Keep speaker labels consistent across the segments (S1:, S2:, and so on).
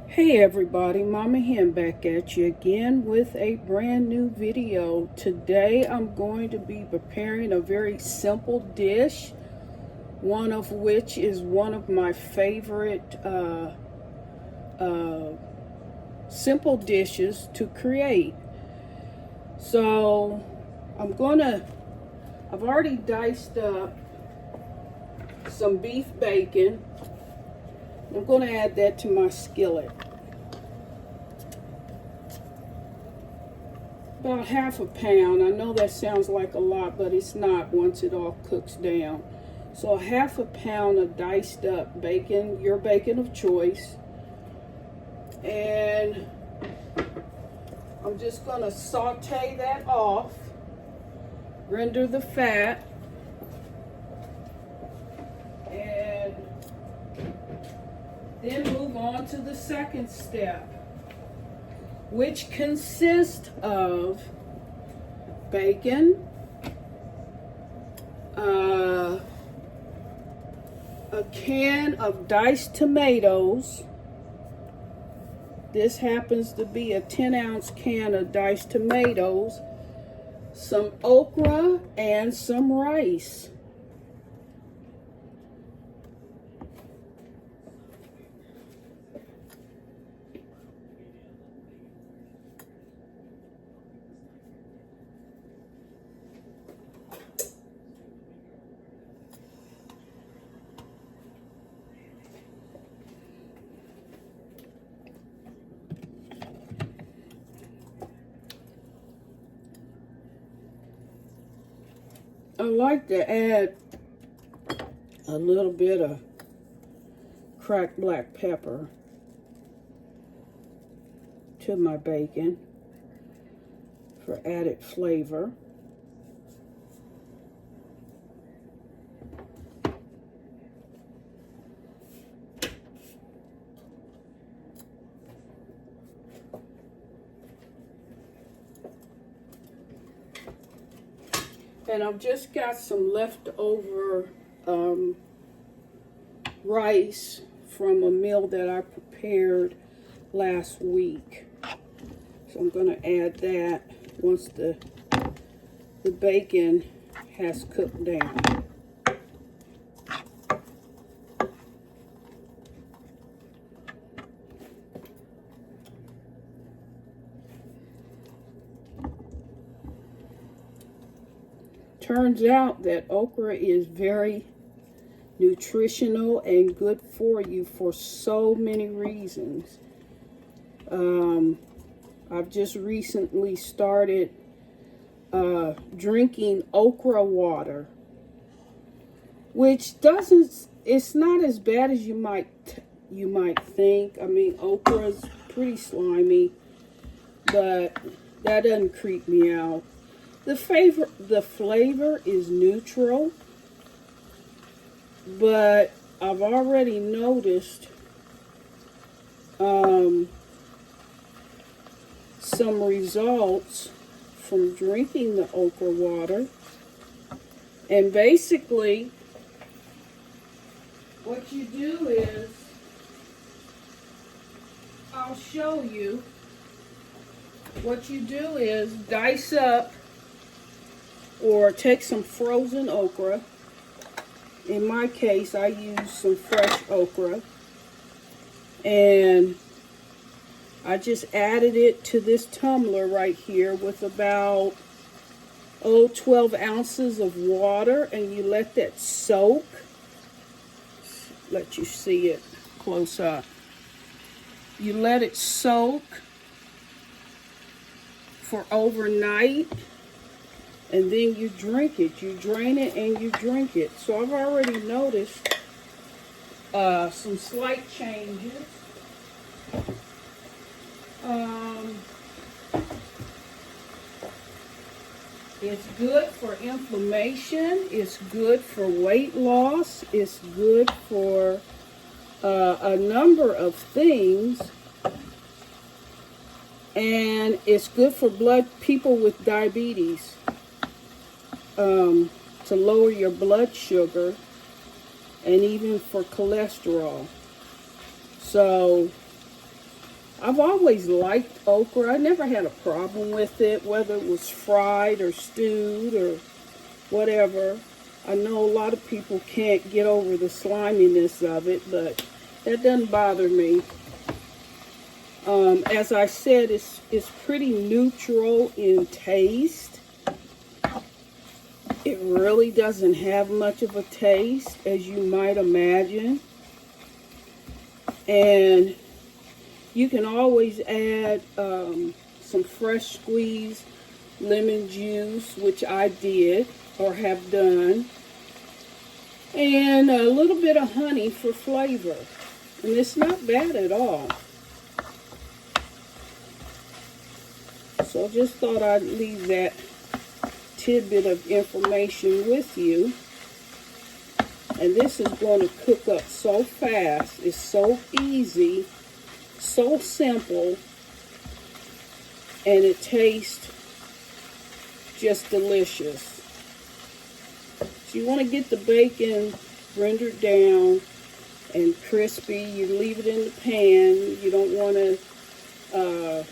S1: Hey everybody, Mama Hen back at you again with a brand new video. Today I'm going to be preparing a very simple dish, one of which is one of my favorite simple dishes to create. So I've already diced up some beef bacon. I'm going to add that to my skillet. About half a pound. I know that sounds like a lot, but it's not once it all cooks down. So a half a pound of diced up bacon, your bacon of choice. And I'm just going to saute that off, render the fat, and then move on to the second step, which consists of bacon, a can of diced tomatoes. This happens to be a 10-ounce can of diced tomatoes, some okra, and some rice. I like to add a little bit of cracked black pepper to my bacon for added flavor. And I've just got some leftover rice from a meal that I prepared last week. So I'm going to add that once the bacon has cooked down. Turns out that okra is very nutritional and good for you for so many reasons. I've just recently started drinking okra water, which it's not as bad as you might think. I mean, okra's pretty slimy, but that doesn't creep me out. The flavor is neutral, but I've already noticed some results from drinking the okra water. And basically, what you do is, I'll show you, what you do is dice up or take some frozen okra. In my case, I use some fresh okra, and I just added it to this tumbler right here with about 12 ounces of water, and you let that soak. Let you see it close up. You let it soak for overnight, and then you drink it. You drain it and you drink it. So I've already noticed some slight changes. It's good for inflammation. It's good for weight loss. It's good for a number of things. And it's good for people with diabetes. To lower your blood sugar, and even for cholesterol. So I've always liked okra. I never had a problem with it, whether it was fried or stewed or whatever. I know a lot of people can't get over the sliminess of it, but that doesn't bother me. As I said, it's pretty neutral in taste. It really doesn't have much of a taste, as you might imagine. And you can always add some fresh squeezed lemon juice, which I did or have done, and a little bit of honey for flavor. And it's not bad at all. So just thought I'd leave that tidbit of information with you. And this is going to cook up so fast. It's so easy, so simple, and it tastes just delicious. So you want to get the bacon rendered down and crispy. You leave it in the pan. You don't want to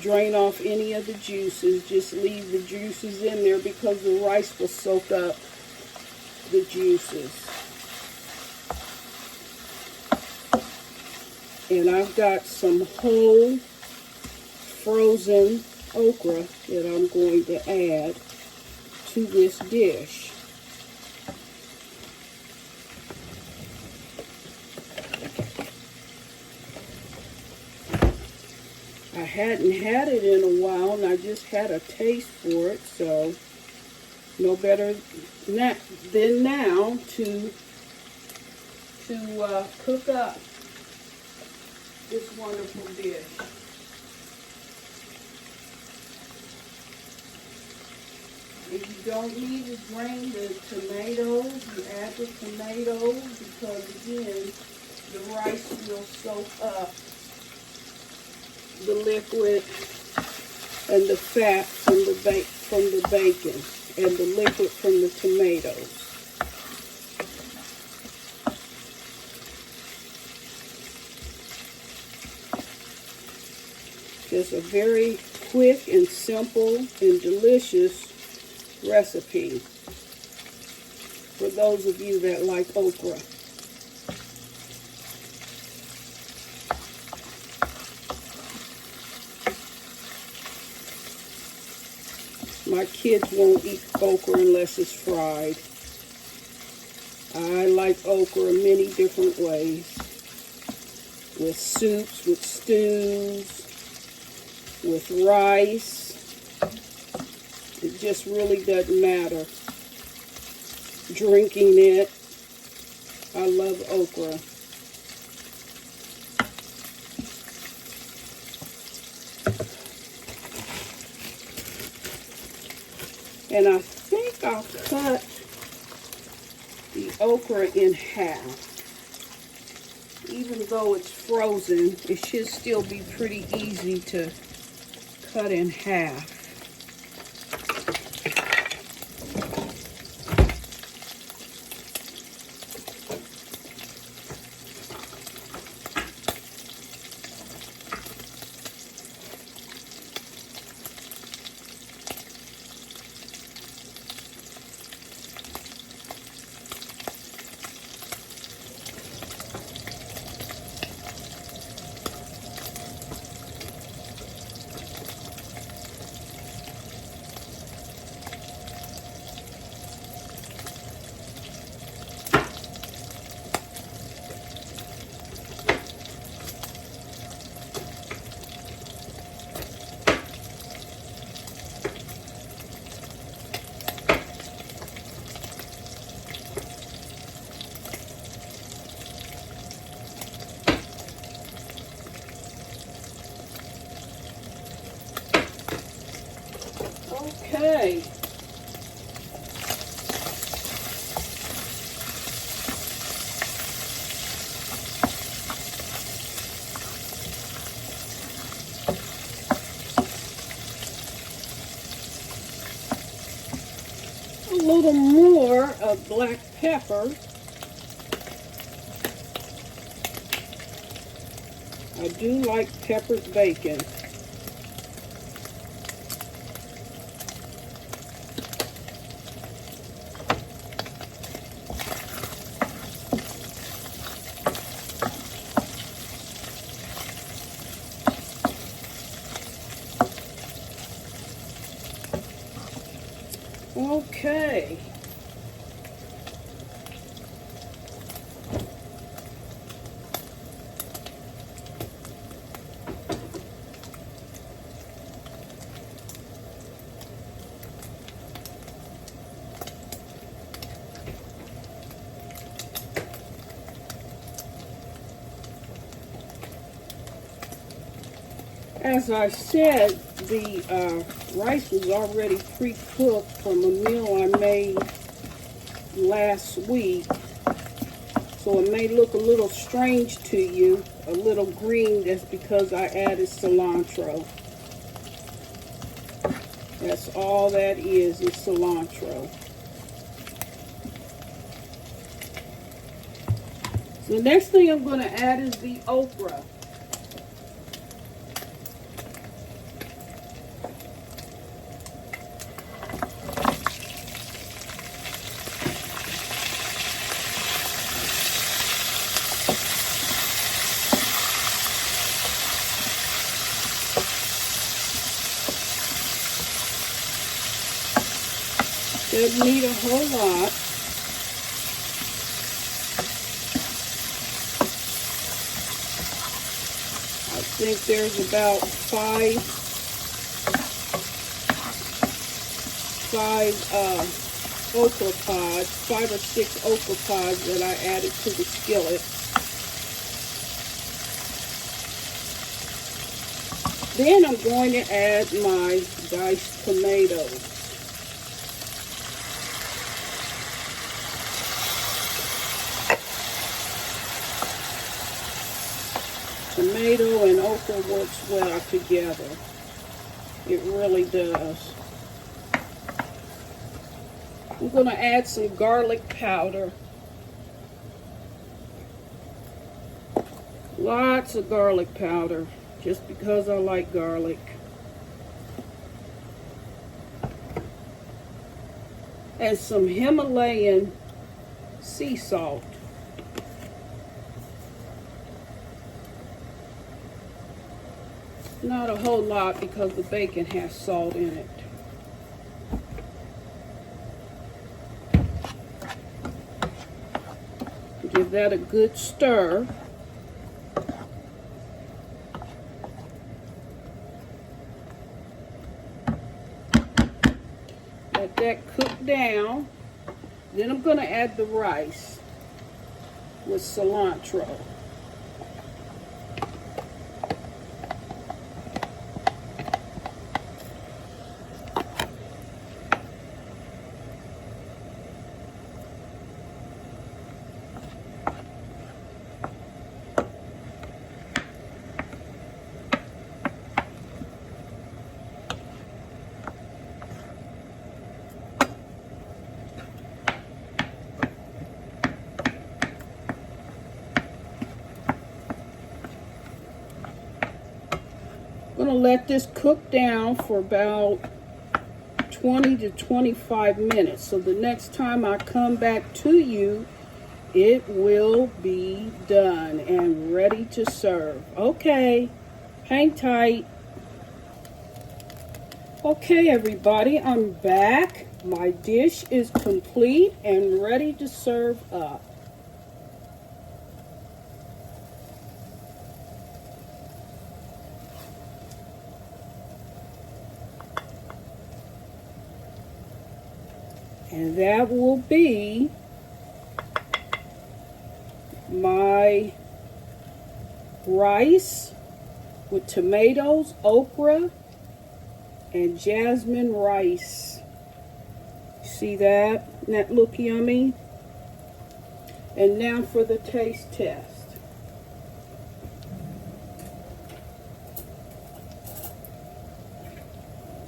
S1: drain off any of the juices. Just leave the juices in there because the rice will soak up the juices. And I've got some whole frozen okra that I'm going to add to this dish. I hadn't had it in a while, and I just had a taste for it, so no better than now to cook up this wonderful dish. If you don't need to drain the tomatoes, you add the tomatoes because, again, the rice will soak up the liquid and the fat from the bacon and the liquid from the tomatoes. Just a very quick and simple and delicious recipe for those of you that like okra. My kids won't eat okra unless it's fried. I like okra many different ways. With soups, with stews, with rice. It just really doesn't matter. Drinking it. I love okra. And I think I'll cut the okra in half. Even though it's frozen, it should still be pretty easy to cut in half. Okay. A little more of black pepper. I do like peppered bacon. Okay. As I said, the rice was already pre-cooked from a meal I made last week. So it may look a little strange to you, a little green. That's because I added cilantro. That's all that is cilantro. So the next thing I'm going to add is the okra. Doesn't need a whole lot. I think there's about five okra pods, 5 or 6 okra pods that I added to the skillet. Then I'm going to add my diced tomatoes. Tomato and okra works well together. It really does. I'm going to add some garlic powder. Lots of garlic powder, just because I like garlic. And some Himalayan sea salt. Not a whole lot because the bacon has salt in it. Give that a good stir. Let that cook down. Then I'm going to add the rice with cilantro. I'm going to let this cook down for about 20 to 25 minutes. So the next time I come back to you, it will be done and ready to serve. Okay, hang tight. Okay, everybody, I'm back. My dish is complete and ready to serve up. And that will be my rice with tomatoes, okra, and jasmine rice. See that? Doesn't that look yummy? And now for the taste test.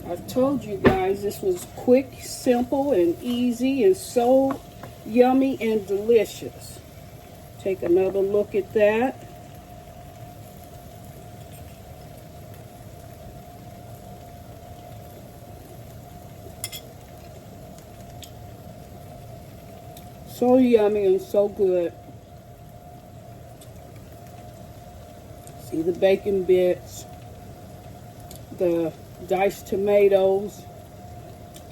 S1: I've told you guys this was quick, simple, and easy, and so yummy and delicious. Take another look at that. So yummy and so good. See the bacon bits, the diced tomatoes,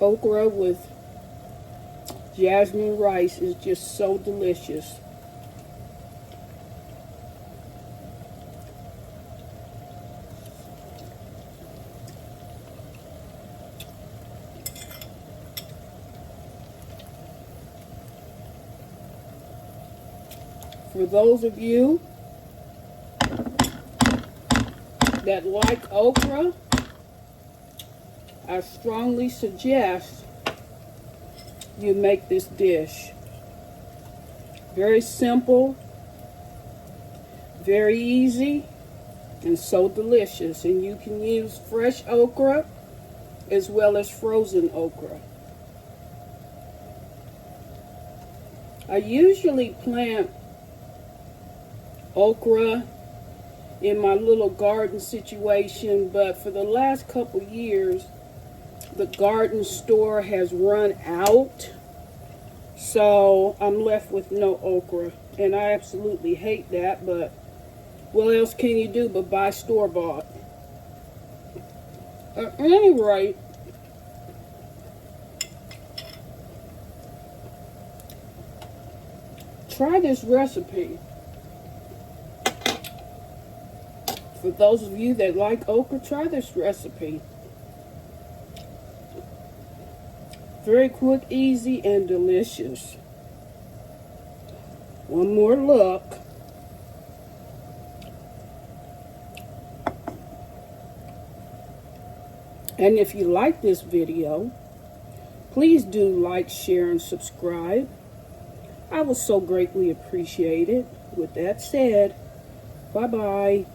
S1: okra with jasmine rice is just so delicious. For those of you that like okra, I strongly suggest you make this dish. Very simple, very easy, and so delicious. And you can use fresh okra as well as frozen okra. I usually plant okra in my little garden situation, but for the last couple years the garden store has run out, so I'm left with no okra, and I absolutely hate that, but what else can you do but buy store-bought? At any rate, try this recipe. For those of you that like okra, try this recipe. Very quick, easy, and delicious. One more look. And if you like this video, please do like, share, and subscribe. I would so greatly appreciate it. With that said, bye-bye.